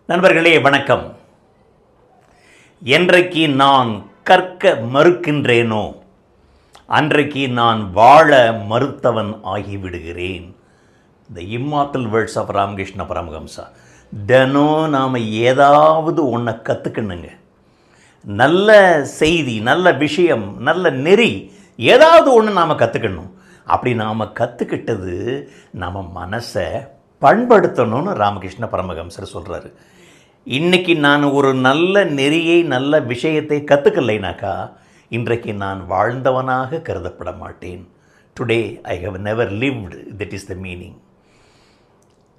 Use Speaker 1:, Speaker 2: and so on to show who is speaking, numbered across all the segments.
Speaker 1: நண்பர்களே வணக்கம். என்றைக்கு நான் கற்க மறுக்கின்றேனோ அன்றைக்கு நான் வாழ மறுத்தவன் ஆகிவிடுகிறேன். இந்த immortal words of Ramakrishna Paramahamsa. தினம் நாம் ஏதாவது ஒன்றை கற்றுக்கணுங்க. நல்ல செய்தி, நல்ல விஷயம், நல்ல நெறி ஏதாவது ஒன்று நாம் கற்றுக்கணும். அப்படி நாம் கற்றுக்கிட்டது நம்ம மனசை பண்படுத்தணும்னு ராமகிருஷ்ண பரமஹம்சர் சொல்கிறாரு. இன்றைக்கி நான் ஒரு நல்ல நெறியை, நல்ல விஷயத்தை கற்றுக்கலைனாக்கா இன்றைக்கு நான் வாழ்ந்தவனாக கருதப்பட மாட்டேன். Today I have never lived, that is the meaning.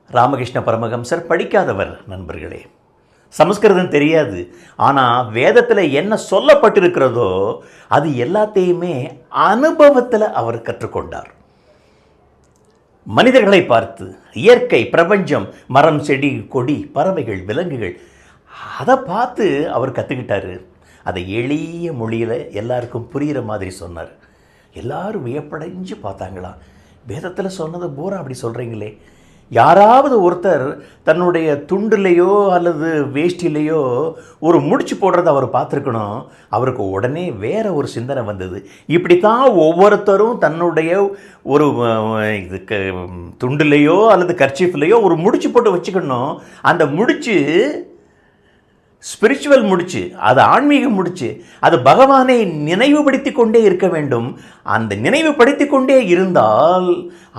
Speaker 1: Ramakrishna பரமஹம்சர் படிக்காதவர் நண்பர்களே, சமஸ்கிருதம் தெரியாது. ஆனால் வேதத்தில் என்ன சொல்லப்பட்டிருக்கிறதோ அது எல்லாத்தையுமே அனுபவத்தில் அவர் கற்றுக்கொண்டார். மனிதர்களை பார்த்து, இயற்கை பிரபஞ்சம், மரம், செடி, கொடி, பறவைகள், விலங்குகள், அதை பார்த்து அவர் கற்றுக்கிட்டாரு. அதை எளிய மொழியில் எல்லாருக்கும் புரிகிற மாதிரி சொன்னார். எல்லாரும் வியப்படைஞ்சு பார்த்தாங்களாம். வேதத்தில் சொன்னது பூரா அப்படி சொல்கிறீங்களே. யாராவது ஒருத்தர் தன்னுடைய துண்டுலேயோ அல்லது வேஷ்டிலேயோ ஒரு முடிச்சு போடுறத அவர் பார்த்துருக்கணும். அவருக்கு உடனே வேற ஒரு சிந்தனை வந்தது. இப்படித்தான் ஒவ்வொருத்தரும் தன்னுடைய ஒரு இதுக்கு துண்டுலேயோ அல்லது கர்ச்சீஃப்லேயோ ஒரு முடிச்சு போட்டு வச்சுக்கணும். அந்த முடிச்சு ஸ்பிரிச்சுவல் முடிச்சு, அது ஆன்மீக முடிச்சு, அது பகவானை நினைவுபடுத்தி கொண்டே இருக்க வேண்டும். அந்த நினைவுபடுத்தி கொண்டே இருந்தால்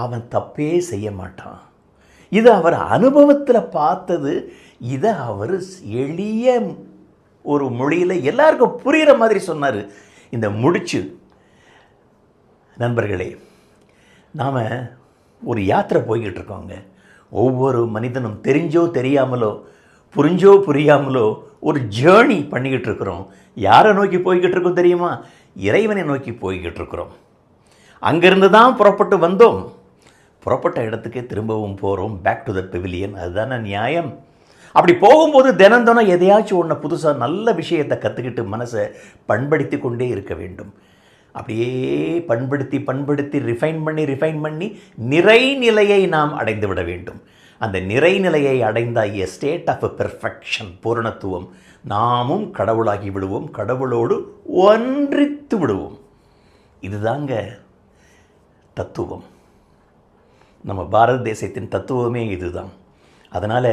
Speaker 1: அவன் தப்பே செய்ய மாட்டான். இது அவர் அனுபவத்தில் பார்த்தது. இதை அவர் எளிய ஒரு மொழியில் எல்லாருக்கும் புரிகிற மாதிரி சொன்னார். இந்த முடிச்சு நண்பர்களே, நாம் ஒரு யாத்திரை போய்கிட்டு இருக்கோங்க. ஒவ்வொரு மனிதனும் தெரிஞ்சோ தெரியாமலோ, புரிஞ்சோ புரியாமலோ ஒரு ஜேர்னி பண்ணிக்கிட்டு இருக்கிறோம். யாரை நோக்கி போய்கிட்டு இருக்கோம் தெரியுமா? இறைவனை நோக்கி போய்கிட்டு இருக்கிறோம். அங்கிருந்து தான் புறப்பட்டு வந்தோம். புறப்பட்ட இடத்துக்கே திரும்பவும் போகிறோம். Back to the pavilion. அதுதானே நியாயம். அப்படி போகும்போது தினம் எதையாச்சும் ஒன்று புதுசாக நல்ல விஷயத்தை கற்றுக்கிட்டு மனசை பண்படுத்தி கொண்டே இருக்க வேண்டும். அப்படியே பண்படுத்தி ரிஃபைன் பண்ணி நிறைநிலையை நாம் அடைந்து விட வேண்டும். அந்த நிறைநிலையை அடைந்தால் எ ஸ்டேட் ஆஃப் பெர்ஃபெக்ஷன், பூரணத்துவம். நாமும் கடவுளாகி விடுவோம், கடவுளோடு ஒன்றித்து விடுவோம். இதுதாங்க தத்துவம். நம்ம பாரத தேசத்தின் தத்துவமே இதுதான். அதனால்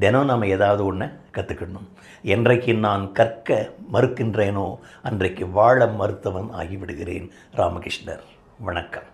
Speaker 1: தினம் நம்ம ஏதாவது ஒன்று கற்றுக்கணும். என்றைக்கு நான் கற்க மறுக்கின்றேனோ அன்றைக்கு வாழ மறுத்தவன் ஆகிவிடுகிறேன். ராமகிருஷ்ணர். வணக்கம்.